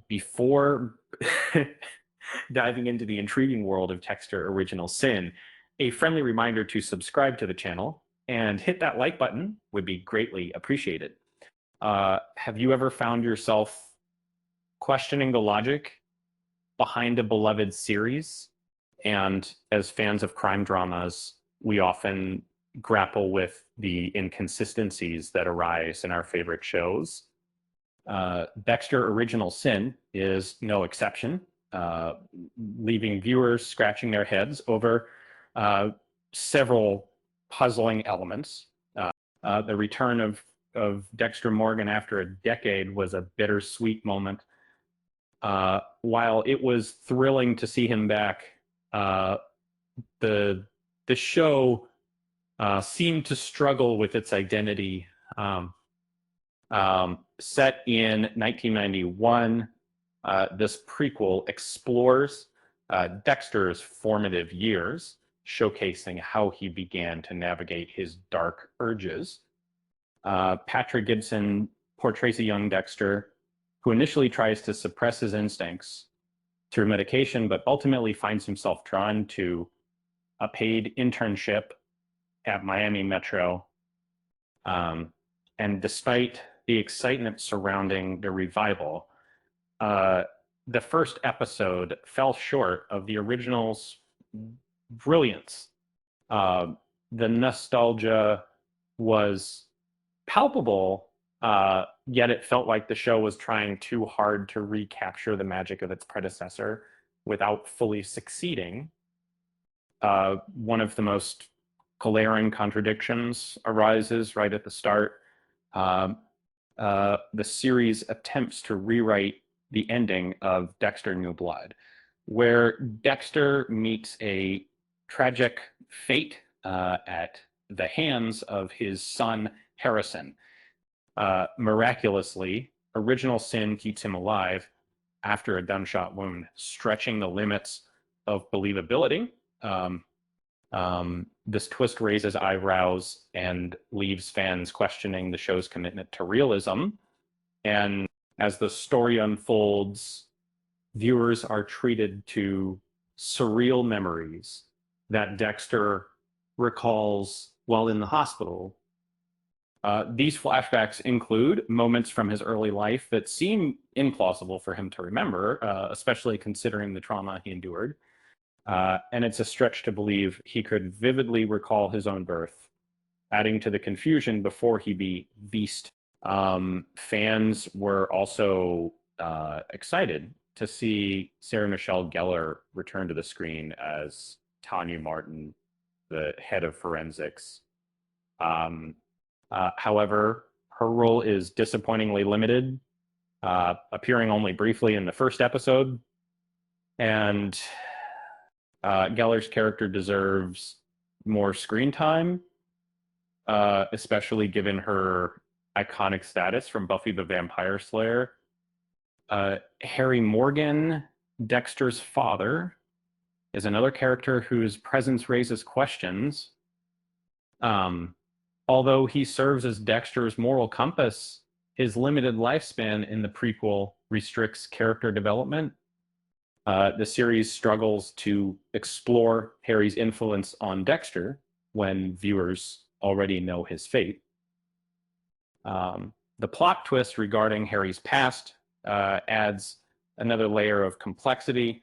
Before diving into the intriguing world of Dexter Original Sin, a friendly reminder to subscribe to the channel and hit that like button would be greatly appreciated. Have you ever found yourself questioning the logic behind a beloved series? And as fans of crime dramas, we often grapple with the inconsistencies that arise in our favorite shows. Dexter Original Sin is no exception, leaving viewers scratching their heads over several puzzling elements. The return of Dexter Morgan after a decade was a bittersweet moment. While it was thrilling to see him back, the show seemed to struggle with its identity. Set in 1991, this prequel explores Dexter's formative years, showcasing how he began to navigate his dark urges. Patrick Gibson portrays a young Dexter who initially tries to suppress his instincts through medication, but ultimately finds himself drawn to a paid internship at Miami Metro. And despite the excitement surrounding the revival, the first episode fell short of the original's brilliance. The nostalgia was palpable, yet it felt like the show was trying too hard to recapture the magic of its predecessor without fully succeeding. One of the most glaring contradictions arises right at the start. The series attempts to rewrite the ending of Dexter New Blood, where Dexter meets a tragic fate at the hands of his son, Harrison. Miraculously, Original Sin keeps him alive after a gunshot wound, stretching the limits of believability. This twist raises eyebrows and leaves fans questioning the show's commitment to realism. And as the story unfolds, viewers are treated to surreal memories that Dexter recalls while in the hospital. These flashbacks include moments from his early life that seem implausible for him to remember, especially considering the trauma he endured. And it's a stretch to believe he could vividly recall his own birth, adding to the confusion before he be beast. Fans were also excited to see Sarah Michelle Gellar return to the screen as Tanya Martin, the head of forensics. However, her role is disappointingly limited, appearing only briefly in the first episode. And Gellar's character deserves more screen time, especially given her iconic status from Buffy the Vampire Slayer. Harry Morgan, Dexter's father, is another character whose presence raises questions. Although he serves as Dexter's moral compass, his limited lifespan in the prequel restricts character development. The series struggles to explore Harry's influence on Dexter when viewers already know his fate. The plot twist regarding Harry's past adds another layer of complexity.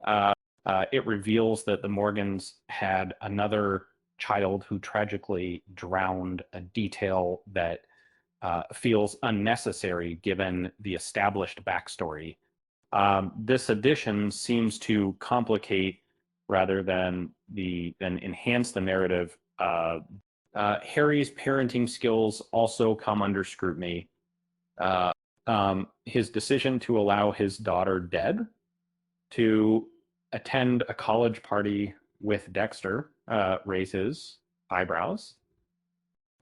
It reveals that the Morgans had another child who tragically drowned, a detail that feels unnecessary given the established backstory. This addition seems to complicate rather than enhance the narrative. Harry's parenting skills also come under scrutiny. His decision to allow his daughter Deb to attend a college party with Dexter raises eyebrows.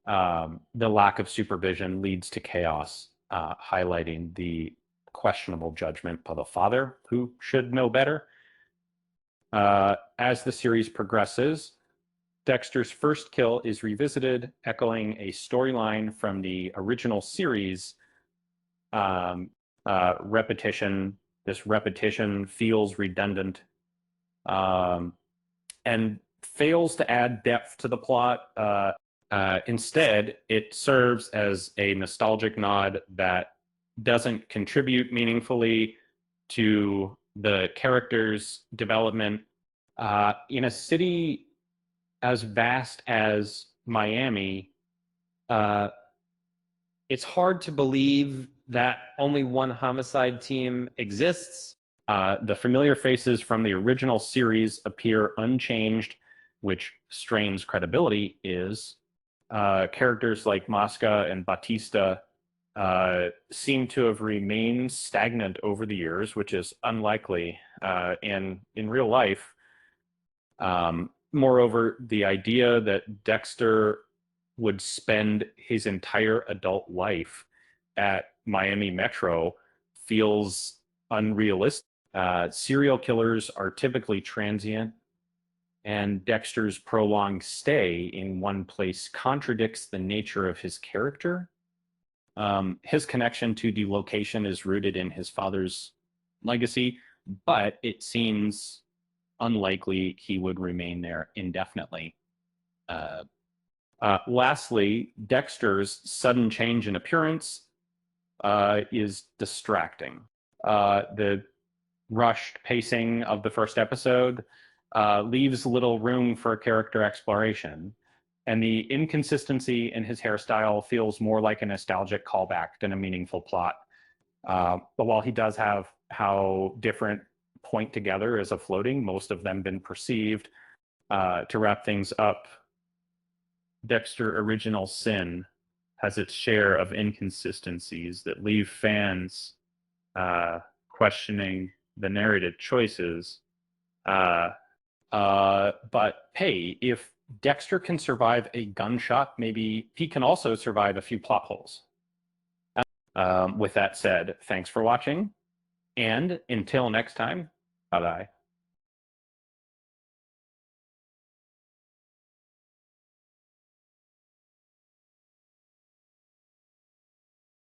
The lack of supervision leads to chaos, highlighting the questionable judgment of a father who should know better. As the series progresses, Dexter's first kill is revisited, echoing a storyline from the original series. repetition. This repetition feels redundant, and fails to add depth to the plot. Instead, it serves as a nostalgic nod that doesn't contribute meaningfully to the character's development. In a city as vast as Miami, uh, it's hard to believe that only one homicide team exists. The familiar faces from the original series appear unchanged, which strains credibility. Characters like Mosca and Batista seem to have remained stagnant over the years, which is unlikely in real life. Moreover, the idea that Dexter would spend his entire adult life at Miami Metro feels unrealistic. Serial killers are typically transient, and Dexter's prolonged stay in one place contradicts the nature of his character. His connection to the location is rooted in his father's legacy, but it seems unlikely he would remain there indefinitely. Lastly, Dexter's sudden change in appearance is distracting. The rushed pacing of the first episode leaves little room for character exploration, and the inconsistency in his hairstyle feels more like a nostalgic callback than a meaningful plot. But while he does have how different point together as a floating, most of them been perceived. To wrap things up, Dexter Original Sin has its share of inconsistencies that leave fans questioning the narrative choices. But hey, if Dexter can survive a gunshot, maybe he can also survive a few plot holes. With that said, thanks for watching, and until next time, bye-bye.